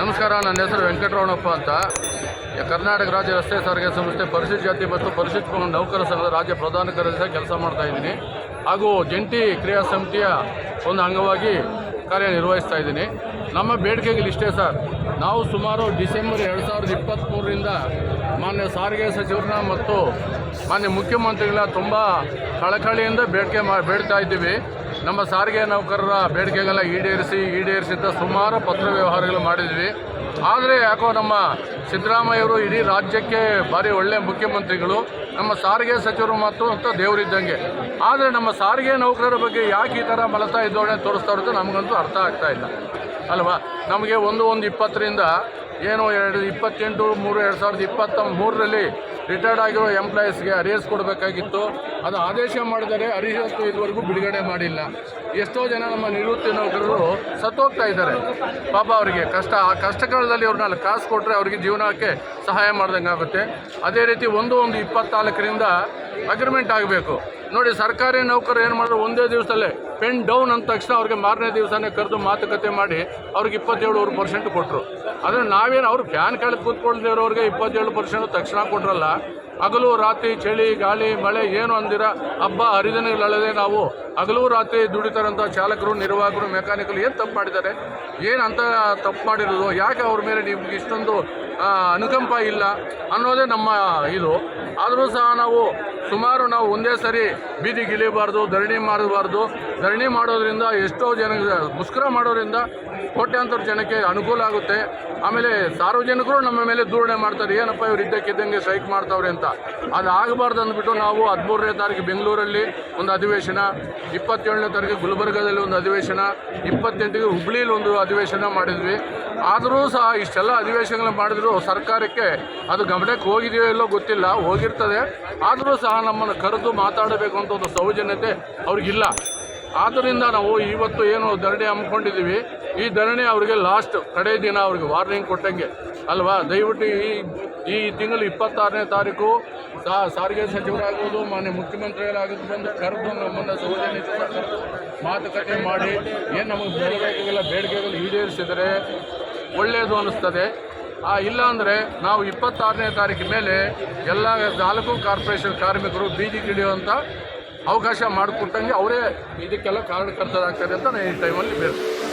ನಮಸ್ಕಾರ, ನನ್ನ ಹೆಸರು ವೆಂಕಟರಮಣಪ್ಪ ಅಂತ. ಕರ್ನಾಟಕ ರಾಜ್ಯ ರಸ್ತೆ ಸಾರಿಗೆ ಸಂಸ್ಥೆ ಪರಿಶಿಷ್ಟ ಜಾತಿ ಮತ್ತು ಪರಿಶಿಷ್ಟ ಪಂಗಡ ನೌಕರ ಸಂಘದ ರಾಜ್ಯ ಪ್ರಧಾನ ಕಾರ್ಯದರ್ಶಿ ಕೆಲಸ ಮಾಡ್ತಾಯಿದ್ದೀನಿ. ಹಾಗೂ ಜಂಟಿ ಕ್ರಿಯಾ ಸಮಿತಿಯ ಒಂದು ಅಂಗವಾಗಿ ಕಾರ್ಯನಿರ್ವಹಿಸ್ತಾ ಇದ್ದೀನಿ. ನಮ್ಮ ಬೇಡಿಕೆಗಳಿಷ್ಟೇ ಸರ್. ನಾವು ಸುಮಾರು ಡಿಸೆಂಬರ್ 2023ರಿಂದ ಮಾನ್ಯ ಸಾರಿಗೆ ಸಚಿವರನ್ನ ಮತ್ತು ಮಾನ್ಯ ಮುಖ್ಯಮಂತ್ರಿಗಳ ತುಂಬ ಕಳಕಳಿಯಿಂದ ಬೇಡ್ತಾ ಇದ್ದೀವಿ. ನಮ್ಮ ಸಾರಿಗೆ ನೌಕರರ ಬೇಡಿಕೆಗೆಲ್ಲ ಈಡೇರಿಸಿದ್ದ ಸುಮಾರು ಪತ್ರ ವ್ಯವಹಾರಗಳು ಮಾಡಿದ್ವಿ. ಆದರೆ ಯಾಕೋ ನಮ್ಮ ಸಿದ್ದರಾಮಯ್ಯವರು ಇಡೀ ರಾಜ್ಯಕ್ಕೆ ಭಾರಿ ಒಳ್ಳೆಯ ಮುಖ್ಯಮಂತ್ರಿಗಳು, ನಮ್ಮ ಸಾರಿಗೆ ಸಚಿವರು ಮತ್ತು ದೇವರಿದ್ದಂಗೆ. ಆದರೆ ನಮ್ಮ ಸಾರಿಗೆ ನೌಕರರ ಬಗ್ಗೆ ಯಾಕೆ ಈ ಥರ ಮಲತಾ ಇದ್ದೋಣೆ ತೋರಿಸ್ತಾ ಇರುತ್ತೆ ನಮಗಂತೂ ಅರ್ಥ ಆಗ್ತಾ ಇಲ್ಲ ಅಲ್ವಾ. ನಮಗೆ 1/1/20ರಿಂದ ಏನು 28/3/2023ರಲ್ಲಿ ರಿಟೈರ್ಡ್ ಆಗಿರೋ ಎಂಪ್ಲಾಯೀಸ್ಗೆ ಅರಿಯರ್ಸ್ ಕೊಡಬೇಕಾಗಿತ್ತು. ಅದು ಆದೇಶ ಮಾಡಿದರೆ ಅರಿಯರ್ಸ್ ಇದುವರೆಗೂ ಬಿಡುಗಡೆ ಮಾಡಿಲ್ಲ. ಎಷ್ಟೋ ಜನ ನಮ್ಮ ನಿವೃತ್ತಿ ನೌಕರರು ಸತ್ತೋಗ್ತಾ ಇದ್ದಾರೆ. ಪಾಪ ಅವರಿಗೆ ಕಷ್ಟ ಕಾಲದಲ್ಲಿ ಅವ್ರನ್ನ ಕಾಸು ಕೊಟ್ಟರೆ ಅವರಿಗೆ ಜೀವನಕ್ಕೆ ಸಹಾಯ ಮಾಡ್ದಂಗೆ ಆಗುತ್ತೆ. ಅದೇ ರೀತಿ 1/1/24ರಿಂದ ಅಗ್ರಿಮೆಂಟ್ ಆಗಬೇಕು. ನೋಡಿ, ಸರ್ಕಾರಿ ನೌಕರರು ಏನು ಮಾಡಿದ್ರು, ಒಂದೇ ದಿವಸದಲ್ಲೇ ಪೆನ್ ಡೌನ್ ಅಂದ ತಕ್ಷಣ ಅವ್ರಿಗೆ ಮಾರನೇ ದಿವಸನೇ ಕರೆದು ಮಾತುಕತೆ ಮಾಡಿ ಅವ್ರಿಗೆ 27% ಕೊಟ್ಟರು. ಆದರೆ ನಾವೇನು ಅವ್ರು ಫ್ಯಾನ್ ಕೆಳಗೆ ಕೂತ್ಕೊಳ್ದೇ ಇರೋರಿಗೆ 27% ತಕ್ಷಣ ಕೊಟ್ರಲ್ಲ. ಹಗಲು ರಾತ್ರಿ ಚಳಿ ಗಾಳಿ ಮಳೆ ಏನು ಅಂದಿರ ಹಬ್ಬ ಹರಿದಿನಗಳಲ್ಲದೆ ನಾವು ಹಗಲು ರಾತ್ರಿ ದುಡಿತಾರಂಥ ಚಾಲಕರು, ನಿರ್ವಾಹಕರು, ಮೆಕ್ಯಾನಿಕಲ್ ಏನು ತಪ್ಪು ಮಾಡಿದ್ದಾರೆ? ಏನು ಅಂತ ತಪ್ಪು ಮಾಡಿರೋದು? ಯಾಕೆ ಅವ್ರ ಮೇಲೆ ನಿಮ್ಗೆ ಇಷ್ಟೊಂದು ಅನುಕಂಪ ಇಲ್ಲ ಅನ್ನೋದೇ ನಮ್ಮ ಇದು. ಆದರೂ ಸಹ ನಾವು ಒಂದೇ ಸರಿ ಬೀದಿಗೆ ಇಳಿಬಾರ್ದು, ಧರಣಿ ಮಾಡಬಾರ್ದು. ಧರಣಿ ಮಾಡೋದ್ರಿಂದ ಎಷ್ಟೋ ಜನ ಮುಷ್ಕರ ಮಾಡೋದ್ರಿಂದ ಕೋಟ್ಯಾಂತರ ಜನಕ್ಕೆ ಅನುಕೂಲ ಆಗುತ್ತೆ. ಆಮೇಲೆ ಸಾರ್ವಜನಿಕರು ನಮ್ಮ ಮೇಲೆ ದೂರಣೆ ಮಾಡ್ತಾರೆ, ಏನಪ್ಪ ಇವ್ರು ಇದ್ದಕ್ಕಿದ್ದಂಗೆ ಸ್ಟ್ರೈಕ್ ಮಾಡ್ತಾವ್ರೆ ಅಂತ. ಅದು ಆಗಬಾರ್ದು ಅಂದ್ಬಿಟ್ಟು ನಾವು 13ನೇ ತಾರೀಕು ಬೆಂಗಳೂರಲ್ಲಿ ಒಂದು ಅಧಿವೇಶನ, 27ನೇ ತಾರೀಕು ಗುಲ್ಬರ್ಗಾದಲ್ಲಿ ಒಂದು ಅಧಿವೇಶನ, 28ಗೆ ಹುಬ್ಳಿಯಲ್ಲಿ ಒಂದು ಅಧಿವೇಶನ ಮಾಡಿದ್ವಿ. ಆದರೂ ಸಹ ಇಷ್ಟೆಲ್ಲ ಅಧಿವೇಶನಗಳು ಮಾಡಿದ್ರು ಸರ್ಕಾರಕ್ಕೆ ಅದು ಗಮನಕ್ಕೆ ಹೋಗಿದೆಯೋ ಇಲ್ಲೋ ಗೊತ್ತಿಲ್ಲ, ಹೋಗಿರ್ತದೆ. ಆದರೂ ಸಹ ನಮ್ಮನ್ನು ಕರೆದು ಮಾತಾಡಬೇಕು ಅಂತ ಒಂದು ಸೌಜನ್ಯತೆ ಅವ್ರಿಗಿಲ್ಲ. ಆದ್ದರಿಂದ ನಾವು ಇವತ್ತು ಏನು ಧರಣಿ ಹಮ್ಮಿಕೊಂಡಿದ್ದೀವಿ, ಈ ಧರಣಿ ಅವರಿಗೆ ಲಾಸ್ಟ್ ಕಡೆ ದಿನ ಅವ್ರಿಗೆ ವಾರ್ನಿಂಗ್ ಕೊಟ್ಟಂಗೆ ಅಲ್ವಾ. ದಯವಿಟ್ಟು ಈ ತಿಂಗಳು 26ನೇ ತಾರೀಕು ಸಾರಿಗೆ ಸಚಿವರಾಗೋದು ಮಾನ್ಯ ಮುಖ್ಯಮಂತ್ರಿಗಳಾಗೋದು ಬಂದು ಕರೆದು ನಮ್ಮನ್ನು ಸೌಜನ್ಯತೆ ಮಾತುಕತೆ ಮಾಡಿ ಏನು ನಮಗೆ ಬೇಡಿಕೆಗಳು ಈಡೇರಿಸಿದರೆ ಒಳ್ಳೆಯದು ಅನ್ನಿಸ್ತದೆ. ಇಲ್ಲಾಂದರೆ ನಾವು 26ನೇ ತಾರೀಕು ಮೇಲೆ ಎಲ್ಲ 4 ಕಾರ್ಪೊರೇಷನ್ ಕಾರ್ಮಿಕರು ಬೀದಿಗಿಳಿಯುವಂಥ ಅವಕಾಶ ಮಾಡಿಕೊಟ್ಟಂಗೆ ಅವರೇ ಇದಕ್ಕೆಲ್ಲ ಕಾರಣಕರ್ತರಾಗ್ತಾರೆ ಅಂತ ನಾನು ಈ ಟೈಮಲ್ಲಿ ಬೇಡ್ತೀನಿ.